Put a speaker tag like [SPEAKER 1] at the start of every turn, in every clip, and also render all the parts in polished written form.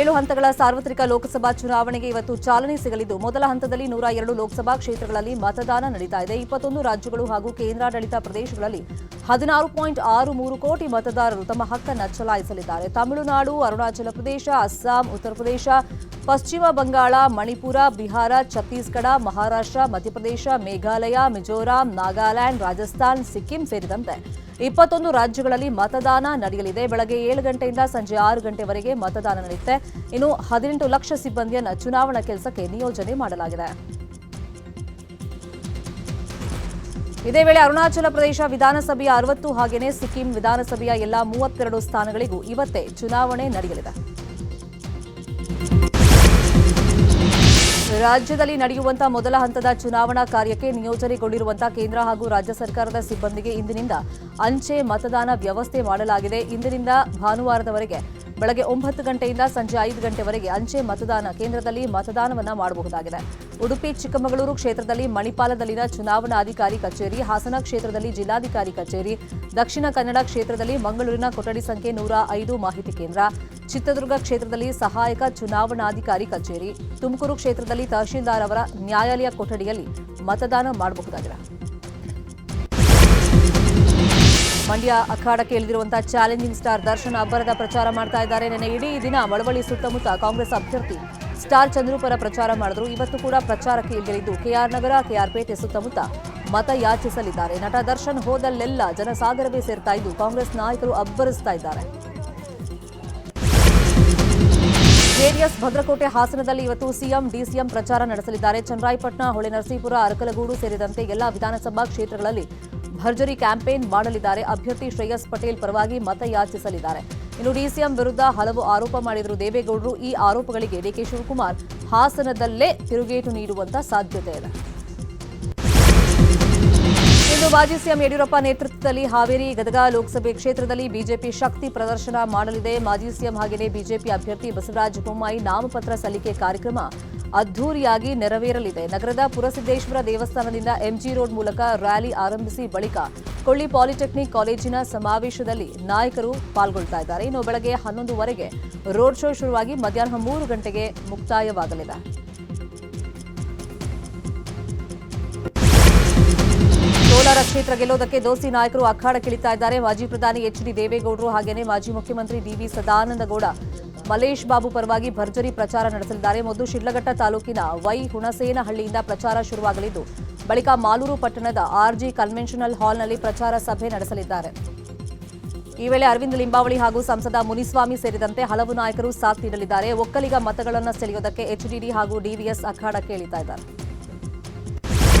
[SPEAKER 1] 7 ಹಂತಗಳ ಸಾರ್ವತ್ರಿಕ ಲೋಕಸಭಾ ಚುನಾವಣೆಗೆ ಇವತ್ತು ಚಾಲನೆ ಸಿಗಲಿದ್ದು ಮೊದಲ ಹಂತದಲ್ಲಿ 102 ಲೋಕಸಭಾ ಕ್ಷೇತ್ರಗಳಲ್ಲಿ ಮತದಾನ ನಡೀತಾ ಇದೆ. 21 ರಾಜ್ಯಗಳು ಹಾಗೂ ಕೇಂದ್ರಾಡಳಿತ ಪ್ರದೇಶಗಳಲ್ಲಿ 16.63 ಕೋಟಿ ಮತದಾರರು ತಮ್ಮ ಹಕ್ಕನ್ನು ಚಲಾಯಿಸಲಿದ್ದಾರೆ. ತಮಿಳುನಾಡು, ಅರುಣಾಚಲ ಪ್ರದೇಶ, ಅಸ್ಸಾಂ, ಉತ್ತರ ಪ್ರದೇಶ, ಪಶ್ಚಿಮ ಬಂಗಾಳ, ಮಣಿಪುರ, ಬಿಹಾರ, ಛತ್ತೀಸ್ಗಢ, ಮಹಾರಾಷ್ಟ್ರ, ಮಧ್ಯಪ್ರದೇಶ, ಮೇಘಾಲಯ, ಮಿಜೋರಾಂ, ನಾಗಾಲ್ಯಾಂಡ್, ರಾಜಸ್ಥಾನ್, ಸಿಕ್ಕಿಂ ಸೇರಿದಂತೆ 21 ರಾಜ್ಯಗಳಲ್ಲಿ ಮತದಾನ ನಡೆಯಲಿದೆ. ಬೆಳಗ್ಗೆ 7 ಗಂಟೆಯಿಂದ ಸಂಜೆ 6 ಗಂಟೆವರೆಗೆ ಮತದಾನ ನಡೆಯುತ್ತೆ. ಇನ್ನು 18 ಲಕ್ಷ ಸಿಬ್ಬಂದಿಯನ್ನು ಚುನಾವಣಾ ಕೆಲಸಕ್ಕೆ ನಿಯೋಜನೆ ಮಾಡಲಾಗಿದೆ. ಇದೇ ವೇಳೆ ಅರುಣಾಚಲ ಪ್ರದೇಶ ವಿಧಾನಸಭೆಯ 60 ಹಾಗೆಯೇ ಸಿಕ್ಕಿಂ ವಿಧಾನಸಭೆಯ ಎಲ್ಲಾ 32 ಸ್ಥಾನಗಳಿಗೂ ಇವತ್ತೇ ಚುನಾವಣೆ ನಡೆಯಲಿದೆ. ರಾಜ್ಯದಲ್ಲಿ ನಡೆಯುವಂತಹ ಮೊದಲ ಹಂತದ ಚುನಾವಣಾ ಕಾರ್ಯಕ್ಕೆ ನಿಯೋಜನೆಗೊಂಡಿರುವಂತಹ ಕೇಂದ್ರ ಹಾಗೂ ರಾಜ್ಯ ಸರ್ಕಾರದ ಸಿಬ್ಬಂದಿಗೆ ಇಂದಿನಿಂದ ಅಂಚೆ ಮತದಾನ ವ್ಯವಸ್ಥೆ ಮಾಡಲಾಗಿದೆ. ಇಂದಿನಿಂದ ಭಾನುವಾರದವರೆಗೆ ಬೆಳಗ್ಗೆ 9 ಗಂಟೆಯಿಂದ ಸಂಜೆ 5 ಗಂಟೆವರೆಗೆ ಅಂಚೆ ಮತದಾನ ಕೇಂದ್ರದಲ್ಲಿ ಮತದಾನವನ್ನು ಮಾಡಬಹುದಾಗಿದೆ. ಉಡುಪಿ ಚಿಕ್ಕಮಗಳೂರು ಕ್ಷೇತ್ರದಲ್ಲಿ ಮಣಿಪಾಲದಲ್ಲಿನ ಚುನಾವಣಾಧಿಕಾರಿ ಕಚೇರಿ, ಹಾಸನ ಕ್ಷೇತ್ರದಲ್ಲಿ ಜಿಲ್ಲಾಧಿಕಾರಿ ಕಚೇರಿ, ದಕ್ಷಿಣ ಕನ್ನಡ ಕ್ಷೇತ್ರದಲ್ಲಿ ಮಂಗಳೂರಿನ ಕೊಠಡಿ ಸಂಖ್ಯೆ 105 ಮಾಹಿತಿ ಕೇಂದ್ರ, ಚಿತ್ರದುರ್ಗ ಕ್ಷೇತ್ರದಲ್ಲಿ ಸಹಾಯಕ ಚುನಾವಣಾಧಿಕಾರಿ ಕಚೇರಿ, ತುಮಕೂರು ಕ್ಷೇತ್ರದಲ್ಲಿ ತಹಶೀಲ್ದಾರ್ ಅವರ ನ್ಯಾಯಾಲಯ ಕೊಠಡಿಯಲ್ಲಿ ಮತದಾನ ಮಾಡಬಹುದಾಗಿದೆ. ಮಂಡ್ಯ ಅಖಾಡಕ್ಕೆ ಇಳಿದಿರುವಂತಹ ಚಾಲೆಂಜಿಂಗ್ ಸ್ಟಾರ್ ದರ್ಶನ್ ಅಬ್ಬರದ ಪ್ರಚಾರ ಮಾಡ್ತಾ ಇದ್ದಾರೆ. ನಿನ್ನೆ ಇಡೀ ದಿನ ಮಳವಳ್ಳಿ ಸುತ್ತಮುತ್ತ ಕಾಂಗ್ರೆಸ್ ಅಭ್ಯರ್ಥಿ ಸ್ಟಾರ್ ಚಂದ್ರು ಪರ ಪ್ರಚಾರ ಮಾಡಿದ್ರು. ಇವತ್ತು ಕೂಡ ಪ್ರಚಾರಕ್ಕೆ ಇಳಿದಿದ್ದು ಕೆಆರ್ ನಗರ, ಕೆಆರ್ ಪೇಟೆ ಸುತ್ತಮುತ್ತ ಮತ ಯಾಚಿಸಲಿದ್ದಾರೆ. ನಟ ದರ್ಶನ್ ಹೋದಲ್ಲೆಲ್ಲ ಜನಸಾಗರವೇ ಸೇರ್ತಾ ಇದ್ದು ಕಾಂಗ್ರೆಸ್ ನಾಯಕರು ಅಬ್ಬರಿಸ್ತಾ ಇದ್ದಾರೆ. ಜೆಡಿಎಸ್ ಭದ್ರಕೋಟೆ ಹಾಸನದಲ್ಲಿ ಇವತ್ತು ಸಿಎಂ, ಡಿಸಿಎಂ ಪ್ರಚಾರ ನಡೆಸಲಿದ್ದಾರೆ. ಚನ್ನರಾಯಪಟ್ಟಣ, ಹೊಳೆನರಸೀಪುರ, ಅರಕಲಗೂಡು ಸೇರಿದಂತೆ ಎಲ್ಲಾ ವಿಧಾನಸಭಾ ಕ್ಷೇತ್ರಗಳಲ್ಲಿ ಭರ್ಜರಿ ಕ್ಯಾಂಪೇನ್ ಮಾಡಲಿದ್ದಾರೆ. ಅಭ್ಯರ್ಥಿ ಶ್ರೇಯಸ್ ಪಟೇಲ್ ಪರವಾಗಿ ಮತ ಯಾಚಿಸಲಿದ್ದಾರೆ. ಇನ್ನು ಡಿಸಿಎಂ ವಿರುದ್ಧ ಹಲವು ಆರೋಪ ಮಾಡಿದರು ದೇವೇಗೌಡರು. ಈ ಆರೋಪಗಳಿಗೆ ಡಿಕೆ ಶಿವಕುಮಾರ್ ಹಾಸನದಲ್ಲೇ ತಿರುಗೇಟು ನೀಡುವಂತ ಸಾಧ್ಯತೆ ಇದೆ. ಇಂದು ಮಾಜಿ ಸಿಎಂ ಯಡಿಯೂರಪ್ಪ ನೇತೃತ್ವದಲ್ಲಿ ಹಾವೇರಿ, ಗದಗ ಲೋಕಸಭೆ ಕ್ಷೇತ್ರದಲ್ಲಿ ಬಿಜೆಪಿ ಶಕ್ತಿ ಪ್ರದರ್ಶನ ಮಾಡಲಿದೆ. ಮಾಜಿ ಸಿಎಂ ಹಾಗೆಯೇ ಬಿಜೆಪಿ ಅಭ್ಯರ್ಥಿ ಬಸವರಾಜ ಬೊಮ್ಮಾಯಿ ನಾಮಪತ್ರ ಸಲ್ಲಿಕೆ ಕಾರ್ಯಕ್ರಮ ಅದ್ದೂರಿಯಾಗಿ ನೆರವೇರಲಿದೆ. ನಗರದ ಪುರಸಿದ್ದೇಶ್ವರ ದೇವಸ್ಥಾನದಿಂದ ಎಂಜಿ ರೋಡ್ ಮೂಲಕ ರ್ಯಾಲಿ ಆರಂಭಿಸಿ ಬಳಿಕ ಕೊಳ್ಳಿ ಪಾಲಿಟೆಕ್ನಿಕ್ ಕಾಲೇಜಿನ ಸಮಾವೇಶದಲ್ಲಿ ನಾಯಕರು ಪಾಲ್ಗೊಳ್ತಾ ಇದ್ದಾರೆ. ಇನ್ನು ಬೆಳಗ್ಗೆ 11ವರೆಗೆ ರೋಡ್ ಶೋ ಶುರುವಾಗಿ ಮಧ್ಯಾಹ್ನ 3 ಗಂಟೆಗೆ ಮುಕ್ತಾಯವಾಗಲಿದೆ. ಕೋಲಾರ ಕ್ಷೇತ್ರ ಗೆಲ್ಲೋದಕ್ಕೆ ದೋಸ್ತಿ ನಾಯಕರು ಅಖಾಡಕ್ಕಿಳಿತಾ ಇದ್ದಾರೆ. ಮಾಜಿ ಪ್ರಧಾನಿ ಎಚ್ಡಿ ದೇವೇಗೌಡರು ಹಾಗೆಯೇ ಮಾಜಿ ಮುಖ್ಯಮಂತ್ರಿ ಡಿವಿ ಸದಾನಂದಗೌಡ ಮಲೇಶ್ ಬಾಬು ಪರವಾಗಿ ಭರ್ಜರಿ ಪ್ರಚಾರ ನಡೆಸಲಿದ್ದಾರೆ. ಮೊದಲು ಶಿಡ್ಲಘಟ್ಟ ತಾಲೂಕಿನ ವೈ ಹುಣಸೇನಹಳ್ಳಿಯಿಂದ ಪ್ರಚಾರ ಶುರುವಾಗಲಿದ್ದು ಬಳಿಕ ಮಾಲೂರು ಪಟ್ಟಣದ ಆರ್ಜಿ ಕನ್ವೆನ್ಷನಲ್ ಹಾಲ್ನಲ್ಲಿ ಪ್ರಚಾರ ಸಭೆ ನಡೆಸಲಿದ್ದಾರೆ. ಈ ವೇಳೆ ಅರವಿಂದ್ ಲಿಂಬಾವಳಿ ಹಾಗೂ ಸಂಸದ ಮುನಿಸ್ವಾಮಿ ಸೇರಿದಂತೆ ಹಲವು ನಾಯಕರು ಸಾಥ್ ನೀಡಲಿದ್ದಾರೆ. ಒಕ್ಕಲಿಗ ಮತಗಳನ್ನು ಸೆಳೆಯೋದಕ್ಕೆ ಎಚ್ಡಿಡಿ ಹಾಗೂ ಡಿವಿಎಸ್ ಅಖಾಡಕ್ಕೆ ಇಳಿತಾ ಇದ್ದಾರೆ.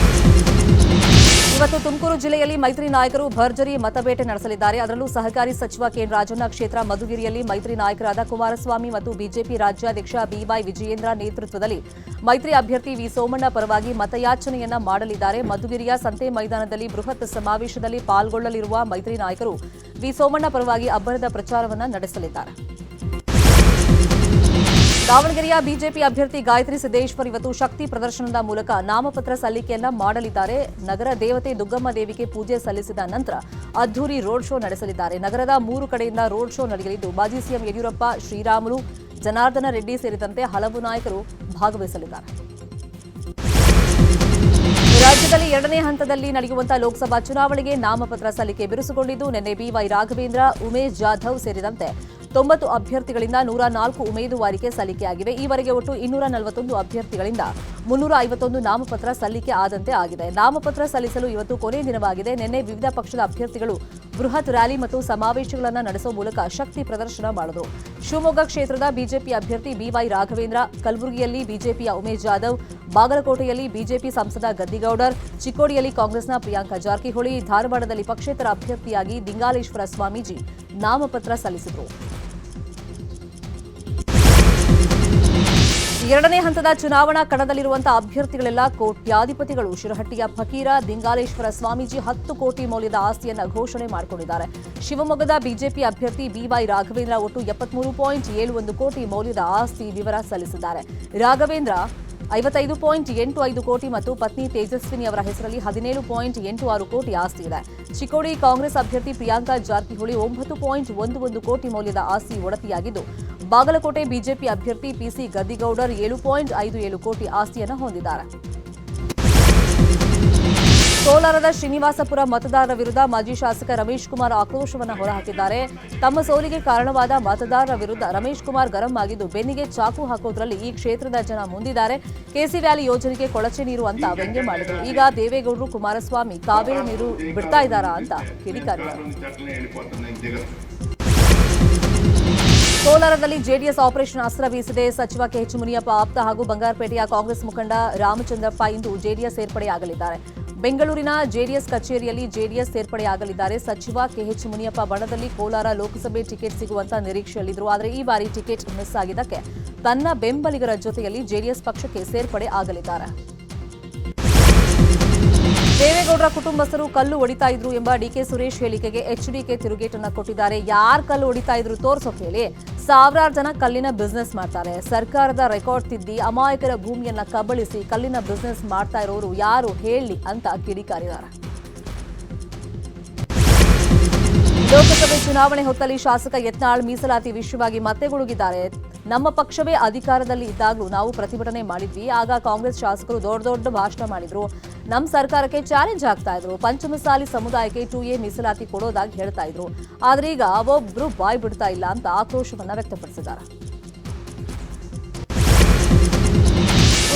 [SPEAKER 1] ಇವತ್ತು ತುಮಕೂರು ಜಿಲ್ಲೆಯಲ್ಲಿ ಮೈತ್ರಿ ನಾಯಕರು ಭರ್ಜರಿ ಮತಬೇಟೆ ನಡೆಸಲಿದ್ದಾರೆ. ಅದರಲ್ಲೂ ಸಹಕಾರಿ ಸಚಿವ ಕೆಎನ್ ರಾಜಣ್ಣ ಕ್ಷೇತ್ರ ಮಧುಗಿರಿಯಲ್ಲಿ ಮೈತ್ರಿ ನಾಯಕರಾದ ಕುಮಾರಸ್ವಾಮಿ ಮತ್ತು ಬಿಜೆಪಿ ರಾಜ್ಯಾಧ್ಯಕ್ಷ ಬಿವೈ ವಿಜಯೇಂದ್ರ ನೇತೃತ್ವದಲ್ಲಿ ಮೈತ್ರಿ ಅಭ್ಯರ್ಥಿ ವಿ ಸೋಮಣ್ಣ ಪರವಾಗಿ ಮತಯಾಚನೆಯನ್ನ ಮಾಡಲಿದ್ದಾರೆ. ಮಧುಗಿರಿಯ ಸಂತೆ ಮೈದಾನದಲ್ಲಿ ಬೃಹತ್ ಸಮಾವೇಶದಲ್ಲಿ ಪಾಲ್ಗೊಳ್ಳಲಿರುವ ಮೈತ್ರಿ ನಾಯಕರು ವಿ ಸೋಮಣ್ಣ ಪರವಾಗಿ ಅಬ್ಬರದ ಪ್ರಚಾರವನ್ನು ನಡೆಸಲಿದ್ದಾರೆ. ದಾವಣಗೆರೆಯ ಬಿಜೆಪಿ ಅಭ್ಯರ್ಥಿ ಗಾಯತ್ರಿ ಸಿದ್ದೇಶ್ವರ್ ಇವತ್ತು ಶಕ್ತಿ ಪ್ರದರ್ಶನದ ಮೂಲಕ ನಾಮಪತ್ರ ಸಲ್ಲಿಕೆಯನ್ನ ಮಾಡಲಿದ್ದಾರೆ. ನಗರ ದೇವತೆ ದುಗ್ಗಮ್ಮ ದೇವಿಗೆ ಪೂಜೆ ಸಲ್ಲಿಸಿದ ನಂತರ ಅದ್ದೂರಿ ರೋಡ್ ಶೋ ನಡೆಸಲಿದ್ದಾರೆ. ನಗರದ 3 ಕಡೆಯಿಂದ ರೋಡ್ ಶೋ ನಡೆಯಲಿದ್ದು ಮಾಜಿ ಸಿಎಂ ಯಡಿಯೂರಪ್ಪ, ಶ್ರೀರಾಮುಲು, ಜನಾರ್ದನ ರೆಡ್ಡಿ ಸೇರಿದಂತೆ ಹಲವು ನಾಯಕರು ಭಾಗವಹಿಸಲಿದ್ದಾರೆ. ರಾಜ್ಯದಲ್ಲಿ 2ನೇ ಹಂತದಲ್ಲಿ ನಡೆಯುವಂತಹ ಲೋಕಸಭಾ ಚುನಾವಣೆಗೆ ನಾಮಪತ್ರ ಸಲ್ಲಿಕೆ ಬಿರುಸುಗೊಂಡಿದ್ದು ನಿನ್ನೆ ಬಿವೈ ರಾಘವೇಂದ್ರ, ಉಮೇಶ್ ಜಾಧವ್ ಸೇರಿದಂತೆ 90 ಅಭ್ಯರ್ಥಿಗಳಿಂದ 104 ಉಮೇದುವಾರಿಕೆ ಸಲ್ಲಿಕೆಯಾಗಿವೆ. ಈವರೆಗೆ ಒಟ್ಟು 241 ಅಭ್ಯರ್ಥಿಗಳಿಂದ 351 ನಾಮಪತ್ರ ಸಲ್ಲಿಕೆ ಆದಂತೆ ಆಗಿದೆ. ನಾಮಪತ್ರ ಸಲ್ಲಿಸಲು ಇವತ್ತು ಕೊನೆ ದಿನವಾಗಿದೆ. ನಿನ್ನೆ ವಿವಿಧ ಪಕ್ಷದ ಅಭ್ಯರ್ಥಿಗಳು ಬೃಹತ್ ರ್ಯಾಲಿ ಮತ್ತು ಸಮಾವೇಶಗಳನ್ನು ನಡೆಸುವ ಮೂಲಕ ಶಕ್ತಿ ಪ್ರದರ್ಶನ ಮಾಡಿದರು. ಶಿವಮೊಗ್ಗ ಕ್ಷೇತ್ರದ ಬಿಜೆಪಿ ಅಭ್ಯರ್ಥಿ ಬಿವೈ ರಾಘವೇಂದ್ರ, ಕಲಬುರಗಿಯಲ್ಲಿ ಬಿಜೆಪಿಯ ಉಮೇಶ್ ಜಾಧವ್, ಬಾಗಲಕೋಟೆಯಲ್ಲಿ ಬಿಜೆಪಿ ಸಂಸದ ಗದ್ದಿಗೌಡರ್, ಚಿಕ್ಕೋಡಿಯಲ್ಲಿ ಕಾಂಗ್ರೆಸ್ನ ಪ್ರಿಯಾಂಕಾ ಜಾರಕಿಹೊಳಿ, ಧಾರವಾಡದಲ್ಲಿ ಪಕ್ಷೇತರ ಅಭ್ಯರ್ಥಿಯಾಗಿ ದಿಂಗಾಲೇಶ್ವರ ಸ್ವಾಮೀಜಿ ನಾಮಪತ್ರ ಸಲ್ಲಿಸಿದರು. 2ನೇ ಹಂತದ ಚುನಾವಣಾ ಕಣದಲ್ಲಿರುವಂತಹ ಅಭ್ಯರ್ಥಿಗಳೆಲ್ಲ ಕೋಟ್ಯಾಧಿಪತಿಗಳು. ಶಿರಹಟ್ಟಿಯ ಫಕೀರ ದಿಂಗಾಲೇಶ್ವರ ಸ್ವಾಮೀಜಿ 10 ಕೋಟಿ ಮೌಲ್ಯದ ಆಸ್ತಿಯನ್ನ ಘೋಷಣೆ ಮಾಡಿಕೊಂಡಿದ್ದಾರೆ. ಶಿವಮೊಗ್ಗದ ಬಿಜೆಪಿ ಅಭ್ಯರ್ಥಿ ಬಿವೈ ರಾಘವೇಂದ್ರ ಒಟ್ಟು 73.71 ಕೋಟಿ ಮೌಲ್ಯದ ಆಸ್ತಿ ವಿವರ ಸಲ್ಲಿಸಿದ್ದಾರೆ. ರಾಘವೇಂದ್ರ 55.85 ಕೋಟಿ ಮತ್ತು ಪತ್ನಿ ತೇಜಸ್ವಿನಿ ಅವರ ಹೆಸರಲ್ಲಿ 17.86 ಕೋಟಿ ಆಸ್ತಿ ಇದೆ. ಚಿಕ್ಕೋಡಿ ಕಾಂಗ್ರೆಸ್ ಅಭ್ಯರ್ಥಿ ಪ್ರಿಯಾಂಕಾ ಜಾರಕಿಹೊಳಿ 9.11 ಕೋಟಿ ಮೌಲ್ಯದ ಆಸ್ತಿ ಒಡತಿಯಾಗಿದ್ದು, ಬಾಗಲಕೋಟೆ ಬಿಜೆಪಿ ಅಭ್ಯರ್ಥಿ ಪಿಸಿ ಗದ್ದಿಗೌಡರ್ 7.57 ಕೋಟಿ ಆಸ್ತಿಯನ್ನು ಹೊಂದಿದ್ದಾರೆ. ಕೋಲಾರದ ಶ್ರೀನಿವಾಸಪುರ ಮತದಾರರ ವಿರುದ್ಧ ಮಾಜಿ ಶಾಸಕ ರಮೇಶ್ ಕುಮಾರ್ ಆಕ್ರೋಶವನ್ನು ಹೊರಹಾಕಿದ್ದಾರೆ. ತಮ್ಮ ಸೋಲಿಗೆ ಕಾರಣವಾದ ಮತದಾರರ ವಿರುದ್ಧ ರಮೇಶ್ ಕುಮಾರ್ ಗರಂ ಆಗಿದ್ದು ಬೆನ್ನಿಗೆ ಚಾಕು ಹಾಕೋದ್ರಲ್ಲಿ ಈ ಕ್ಷೇತ್ರದ ಜನ ಮುಂದಿದ್ದಾರೆ. ಕೆಸಿ ವ್ಯಾಲಿ ಯೋಜನೆಗೆ ಕೊಳಚೆ ನೀರು ಅಂತ ವ್ಯಂಗ್ಯ ಮಾಡಿದರು. ಈಗ ದೇವೇಗೌಡರು ಕುಮಾರಸ್ವಾಮಿ ಕಾವೇರಿ ನೀರು ಬಿಡ್ತಾ ಇದ್ದಾರಾ ಅಂತ ಕಿಡಿಕಾರಿದರು. ಕೋಲಾರದಲ್ಲಿ ಜೆಡಿಎಸ್ ಆಪರೇಷನ್ ಅಸ್ತ್ರ ಬೀಸಿದೆ. ಸಚಿವ ಕೆಎಚ್ ಮುನಿಯಪ್ಪ ಆಪ್ತ ಹಾಗೂ ಬಂಗಾರಪೇಟೆಯ ಕಾಂಗ್ರೆಸ್ ಮುಖಂಡ ರಾಮಚಂದ್ರಪ್ಪ ಇಂದು ಜೆಡಿಎಸ್ ಸೇರ್ಪಡೆಯಾಗಲಿದ್ದಾರೆ. ಬೆಂಗಳೂರಿನ ಜೆಡಿಎಸ್ ಕಚೇರಿಯಲ್ಲಿ ಜೆಡಿಎಸ್ ಸೇರ್ಪಡೆಯಾಗಲಿದ್ದಾರೆ. ಸಚಿವ ಕೆಎಚ್ ಮುನಿಯಪ್ಪ ಬಣದಲ್ಲಿ ಕೋಲಾರ ಲೋಕಸಭೆ ಟಿಕೆಟ್ ಸಿಗುವಂತ ನಿರೀಕ್ಷೆಯಲ್ಲಿದ್ದರು. ಆದರೆ ಈ ಬಾರಿ ಟಿಕೆಟ್ ಮಿಸ್ ಆಗಿದ್ದಕ್ಕೆ ತನ್ನ ಬೆಂಬಲಿಗರ ಜೊತೆಯಲ್ಲಿ ಜೆಡಿಎಸ್ ಪಕ್ಷಕ್ಕೆ ಸೇರ್ಪಡೆ ಆಗಲಿದ್ದಾರೆ. ದೇವೇಗೌಡರ ಕುಟುಂಬಸ್ಥರು ಕಲ್ಲು ಹೊಡಿತಾ ಇದ್ರು ಎಂಬ ಡಿಕೆ ಸುರೇಶ್ ಹೇಳಿಕೆಗೆ ಎಚ್ಡಿಕೆ ತಿರುಗೇಟನ್ನ ಕೊಟ್ಟಿದ್ದಾರೆ. ಯಾರು ಕಲ್ಲು ಹೊಡಿತಾ ಇದ್ರು ತೋರ್ಸೋಕೆ ಹೇಳಿ. ಸಾವಿರಾರು ಜನ ಕಲ್ಲಿನ ಬಿಸ್ನೆಸ್ ಮಾಡ್ತಾರೆ. ಸರ್ಕಾರದ ರೆಕಾರ್ಡ್ ತಿದ್ದಿ ಅಮಾಯಕರ ಭೂಮಿಯನ್ನ ಕಬಳಿಸಿ ಕಲ್ಲಿನ ಬಿಸ್ನೆಸ್ ಮಾಡ್ತಾ ಇರೋರು ಯಾರು ಹೇಳಿ ಅಂತ ಕಿಡಿಕಾರಿದ್ದಾರೆ. ಲೋಕಸಭೆ ಚುನಾವಣೆ ಹೊತ್ತಲ್ಲಿ ಶಾಸಕ ಯತ್ನಾಳ್ ಮೀಸಲಾತಿ ವಿಷಯವಾಗಿ ಮತ್ತೆ ಗುಡುಗಿದ್ದಾರೆ. ನಮ್ಮ ಪಕ್ಷವೇ ಅಧಿಕಾರದಲ್ಲಿ ಇದ್ದಾಗಲೂ ನಾವು ಪ್ರತಿಭಟನೆ ಮಾಡಿದ್ವಿ. ಆಗ ಕಾಂಗ್ರೆಸ್ ಶಾಸಕರು ದೊಡ್ಡ ಭಾಷಣ ಮಾಡಿದ್ರು. ನಮ್ಮ ಸರ್ಕಾರಕ್ಕೆ ಚಾಲೆಂಜ್ ಆಗ್ತಾ ಇದ್ರು. ಪಂಚಮಸಾಲಿ ಸಮುದಾಯಕ್ಕೆ 2A ಮೀಸಲಾತಿ ಕೊಡೋದಾಗಿ ಹೇಳ್ತಾ ಇದ್ರು. ಆದ್ರೆ ಈಗ ಒಬ್ಬರು ಬಾಯ್ ಬಿಡ್ತಾ ಇಲ್ಲ ಅಂತ ಆಕ್ರೋಶವನ್ನ ವ್ಯಕ್ತಪಡಿಸಿದ್ದಾರೆ.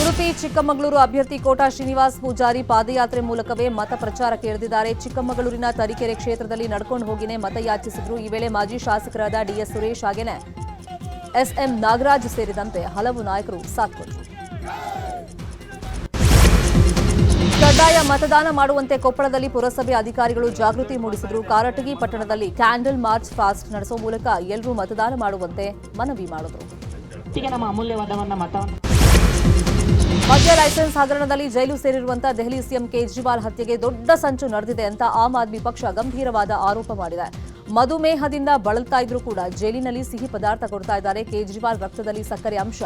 [SPEAKER 1] ಉಡುಪಿ ಚಿಕ್ಕಮಗಳೂರು ಅಭ್ಯರ್ಥಿ ಕೋಟಾ ಶ್ರೀನಿವಾಸ್ ಪೂಜಾರಿ ಪಾದಯಾತ್ರೆ ಮೂಲಕವೇ ಮತ ಪ್ರಚಾರಕ್ಕೆ ಇಳಿದಿದ್ದಾರೆ. ಚಿಕ್ಕಮಗಳೂರಿನ ತರೀಕೆರೆ ಕ್ಷೇತ್ರದಲ್ಲಿ ನಡ್ಕೊಂಡು ಹೋಗಿನೇ ಮತಯಾಚಿಸಿದ್ರು. ಈ ವೇಳೆ ಮಾಜಿ ಶಾಸಕರಾದ ಡಿಎಸ್ ಸುರೇಶ್ ಹಾಗೇನೆ ಎಸ್ಎಂ ನಾಗರಾಜ್ ಸೇರಿದಂತೆ ಹಲವು ನಾಯಕರು ಸಾಥ್ ಕೊಟ್ಟರು. ಕಡ್ಡಾಯ ಮತದಾನ ಮಾಡುವಂತೆ ಕೊಪ್ಪಳದಲ್ಲಿ ಪುರಸಭೆ ಅಧಿಕಾರಿಗಳು ಜಾಗೃತಿ ಮೂಡಿಸಿದರು. ಕಾರಟಗಿ ಪಟ್ಟಣದಲ್ಲಿ ಕ್ಯಾಂಡಲ್ ಮಾರ್ಚ್ ಫಾಸ್ಟ್ ನಡೆಸುವ ಮೂಲಕ ಎಲ್ಲರೂ ಮತದಾನ ಮಾಡುವಂತೆ ಮನವಿ ಮಾಡಿದರು. ಮದ್ಯ ಲೈಸೆನ್ಸ್ ಹಗರಣದಲ್ಲಿ ಜೈಲು ಸೇರಿರುವಂತಹ ದೆಹಲಿ ಸಿಎಂ ಕೇಜ್ರಿವಾಲ್ ಹತ್ಯೆಗೆ ದೊಡ್ಡ ಸಂಚು ನಡೆದಿದೆ ಅಂತ ಆಮ್ ಆದ್ಮಿ ಪಕ್ಷ ಗಂಭೀರವಾದ ಆರೋಪ ಮಾಡಿದೆ. ಮಧುಮೇಹದಿಂದ ಬಳಲ್ತಾ ಇದ್ರೂ ಕೂಡ ಜೈಲಿನಲ್ಲಿ ಸಿಹಿ ಪದಾರ್ಥ ಕೊಡ್ತಾ ಇದ್ದಾರೆ. ಕೇಜ್ರಿವಾಲ್ ರಕ್ತದಲ್ಲಿ ಸಕ್ಕರೆ ಅಂಶ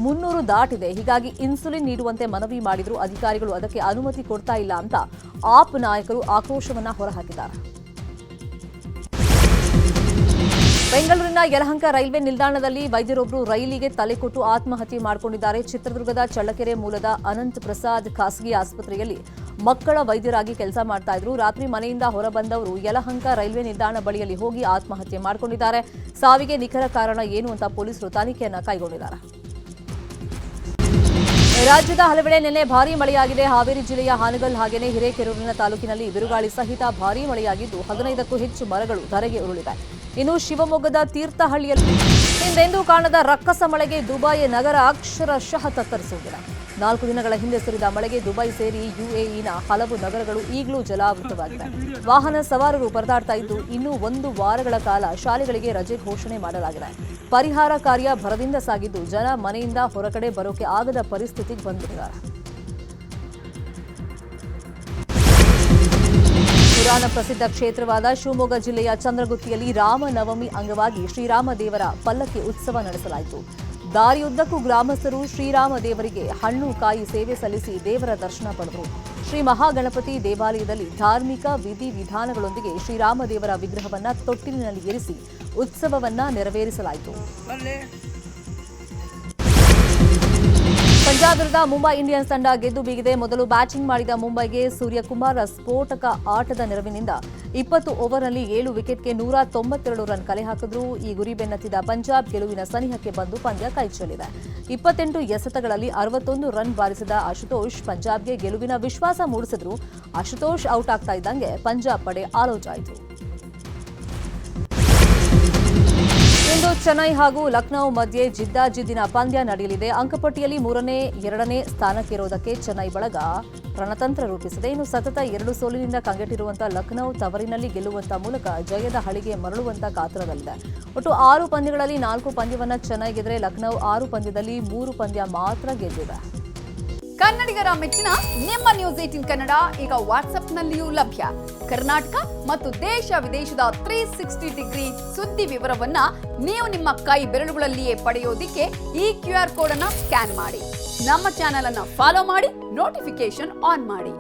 [SPEAKER 1] 300 ದಾಟಿದೆ. ಹೀಗಾಗಿ ಇನ್ಸುಲಿನ್ ನೀಡುವಂತೆ ಮನವಿ ಮಾಡಿದ್ರು. ಅಧಿಕಾರಿಗಳು ಅದಕ್ಕೆ ಅನುಮತಿ ಕೊಡ್ತಾ ಇಲ್ಲ ಅಂತ ಆಪ್ ನಾಯಕರು ಆಕ್ರೋಶವನ್ನ ಹೊರಹಾಕಿದ್ದಾರೆ. ಬೆಂಗಳೂರಿನ ಯಲಹಂಕ ರೈಲ್ವೆ ನಿಲ್ದಾಣದಲ್ಲಿ ವೈದ್ಯರೊಬ್ಬರು ರೈಲಿಗೆ ತಲೆ ಕೊಟ್ಟು ಆತ್ಮಹತ್ಯೆ ಮಾಡಿಕೊಂಡಿದ್ದಾರೆ. ಚಿತ್ರದುರ್ಗದ ಚಳ್ಳಕೆರೆ ಮೂಲದ ಅನಂತ್ ಪ್ರಸಾದ್ ಖಾಸಗಿ ಆಸ್ಪತ್ರೆಯಲ್ಲಿ ಮಕ್ಕಳ ವೈದ್ಯರಾಗಿ ಕೆಲಸ ಮಾಡ್ತಾ ಇದ್ರು. ರಾತ್ರಿ ಮನೆಯಿಂದ ಹೊರಬಂದವರು ಯಲಹಂಕ ರೈಲ್ವೆ ನಿಲ್ದಾಣ ಬಳಿಯಲ್ಲಿ ಹೋಗಿ ಆತ್ಮಹತ್ಯೆ ಮಾಡಿಕೊಂಡಿದ್ದಾರೆ. ಸಾವಿಗೆ ನಿಖರ ಕಾರಣ ಏನು ಅಂತ ಪೊಲೀಸರು ತನಿಖೆಯನ್ನ ಕೈಗೊಂಡಿದ್ದಾರೆ. ರಾಜ್ಯದ ಹಲವೆಡೆ ನಿನ್ನೆ ಭಾರೀ ಮಳೆಯಾಗಿದೆ. ಹಾವೇರಿ ಜಿಲ್ಲೆಯ ಹಾನಗಲ್ ಹಾಗೇನೆ ಹಿರೇಕೆರೂರಿನ ತಾಲೂಕಿನಲ್ಲಿ ಬಿರುಗಾಳಿ ಸಹಿತ ಭಾರೀ ಮಳೆಯಾಗಿದ್ದು 15ಕ್ಕೂ ಹೆಚ್ಚು ಮರಗಳು ಧರೆಗೆ ಉರುಳಿವೆ. ಇನ್ನು ಶಿವಮೊಗ್ಗದ ತೀರ್ಥಹಳ್ಳಿಯಲ್ಲಿ ಹಿಂದೆಂದೂ ಕಾಣದ ರಕ್ಕಸ ಮಳೆಗೆ ದುಬೈ ನಗರ ಅಕ್ಷರಶಃ ತತ್ತರಿಸುವುದಿಲ್ಲ. 4 ದಿನಗಳ ಹಿಂದೆ ಸುರಿದ ಮಳೆಗೆ ದುಬೈ ಸೇರಿ ಯುಎಇನ ಹಲವು ನಗರಗಳು ಈಗಲೂ ಜಲಾವೃತವಾಗಿದೆ. ವಾಹನ ಸವಾರರು ಪರದಾಡ್ತಾ ಇದ್ದು ಇನ್ನೂ 1 ವಾರಗಳ ಕಾಲ ಶಾಲೆಗಳಿಗೆ ರಜೆ ಘೋಷಣೆ ಮಾಡಲಾಗಿದೆ. ಪರಿಹಾರ ಕಾರ್ಯ ಭರದಿಂದ ಸಾಗಿದ್ದು ಜನ ಮನೆಯಿಂದ ಹೊರಗಡೆ ಬರೋಕೆ ಆಗದ ಪರಿಸ್ಥಿತಿಗೆ ಬಂದಿದ್ದಾರೆ. ಪುರಾಣ ಪ್ರಸಿದ್ಧ ಕ್ಷೇತ್ರವಾದ ಶಿವಮೊಗ್ಗ ಜಿಲ್ಲೆಯ ಚಂದ್ರಗುತ್ತಿಯಲ್ಲಿ ರಾಮನವಮಿ ಅಂಗವಾಗಿ ಶ್ರೀರಾಮ ದೇವರ ಪಲ್ಲಕ್ಕಿ ಉತ್ಸವ ನಡೆಸಲಾಯಿತು. ದಾರಿಯುದ್ದಕ್ಕೂ ಗ್ರಾಮಸ್ಥರು ಶ್ರೀರಾಮ ದೇವರಿಗೆ ಹಣ್ಣು ಕಾಯಿ ಸೇವೆ ಸಲ್ಲಿಸಿ ದೇವರ ದರ್ಶನ ಪಡೆದರು. ಶ್ರೀ ಮಹಾಗಣಪತಿ ದೇವಾಲಯದಲ್ಲಿ ಧಾರ್ಮಿಕ ವಿಧಿ ವಿಧಾನಗಳೊಂದಿಗೆ ಶ್ರೀರಾಮ ದೇವರ ವಿಗ್ರಹವನ್ನ ತೊಟ್ಟಿಲಿನಲ್ಲಿ ಇರಿಸಿ ಉತ್ಸವವನ್ನ ನೆರವೇರಿಸಲಾಯಿತು. ಪಂಜಾಬ್ ವಿರುದ್ಧ ಮುಂಬೈ ಇಂಡಿಯನ್ಸ್ ತಂಡ ಗೆದ್ದು ಬೀಗಿದೆ. ಮೊದಲು ಬ್ಯಾಟಿಂಗ್ ಮಾಡಿದ ಮುಂಬೈಗೆ ಸೂರ್ಯಕುಮಾರ್ ಸ್ಫೋಟಕ ಆಟದ ನೆರವಿನಿಂದ 20 ಓವರ್ನಲ್ಲಿ 7 ವಿಕೆಟ್ಗೆ 192 ರನ್ ಕಲೆ ಹಾಕಿದ್ರು. ಈ ಗುರಿ ಬೆನ್ನತ್ತಿದ ಪಂಜಾಬ್ ಗೆಲುವಿನ ಸನಿಹಕ್ಕೆ ಬಂದು ಪಂದ್ಯ ಕೈಚೆಲ್ಲಿದೆ. 28 ಎಸೆತಗಳಲ್ಲಿ 61 ರನ್ ಬಾರಿಸಿದ ಆಶುತೋಷ್ ಪಂಜಾಬ್ಗೆ ಗೆಲುವಿನ ವಿಶ್ವಾಸ ಮೂಡಿಸಿದ್ರು. ಆಶುತೋಷ್ ಔಟ್ ಆಗ್ತಾ ಇದ್ದಂಗೆ ಪಂಜಾಬ್ ಪಡೆ ಆಲೌಟ್ ಆಯಿತು. ಇಂದು ಚೆನ್ನೈ ಹಾಗೂ ಲಖನೌ ಮಧ್ಯೆ ಜಿದ್ದಾಜಿದ್ದಿನ ಪಂದ್ಯ ನಡೆಯಲಿದೆ. ಅಂಕಪಟ್ಟಿಯಲ್ಲಿ 3ನೇ 2ನೇ ಸ್ಥಾನಕ್ಕೇರೋದಕ್ಕೆ ಚೆನ್ನೈ ಬಳಗ ರಣತಂತ್ರ ರೂಪಿಸಿದೆ. ಇನ್ನು ಸತತ 2 ಸೋಲಿನಿಂದ ಕಂಗೆಟ್ಟಿರುವಂತಹ ಲಖನೌ ತವರಿನಲ್ಲಿ ಗೆಲ್ಲುವಂತ ಮೂಲಕ ಜಯದ ಹಳಿಗೆ ಮರಳುವಂತ ಕಾತರದಲ್ಲಿದೆ. ಒಟ್ಟು 6 ಪಂದ್ಯಗಳಲ್ಲಿ 4 ಪಂದ್ಯವನ್ನ ಚೆನ್ನೈ ಗೆದ್ರೆ ಲಖನೌ 6 ಪಂದ್ಯದಲ್ಲಿ 3 ಪಂದ್ಯ ಮಾತ್ರ ಗೆದ್ದಿದೆ.
[SPEAKER 2] ಕನ್ನಡಿಗರ ಮೆಚ್ಚಿನ ನಿಮ್ಮ ನ್ಯೂಸ್ 18 ಕನ್ನಡ ಈಗ ವಾಟ್ಸ್ಆಪ್ನಲ್ಲಿಯೂ ಲಭ್ಯ. ಕರ್ನಾಟಕ ಮತ್ತು ದೇಶ ವಿದೇಶದ 360 ಡಿಗ್ರಿ ಸುದ್ದಿ ವಿವರವನ್ನ ನೀವು ನಿಮ್ಮ ಕೈ ಬೆರಳುಗಳಲ್ಲಿಯೇ ಪಡೆಯೋದಿಕ್ಕೆ ಈ QR ಕೋಡ್ ಅನ್ನ ಸ್ಕ್ಯಾನ್ ಮಾಡಿ. ನಮ್ಮ ಚಾನೆಲ್ ಅನ್ನ ಫಾಲೋ ಮಾಡಿ, ನೋಟಿಫಿಕೇಶನ್ ಆನ್ ಮಾಡಿ.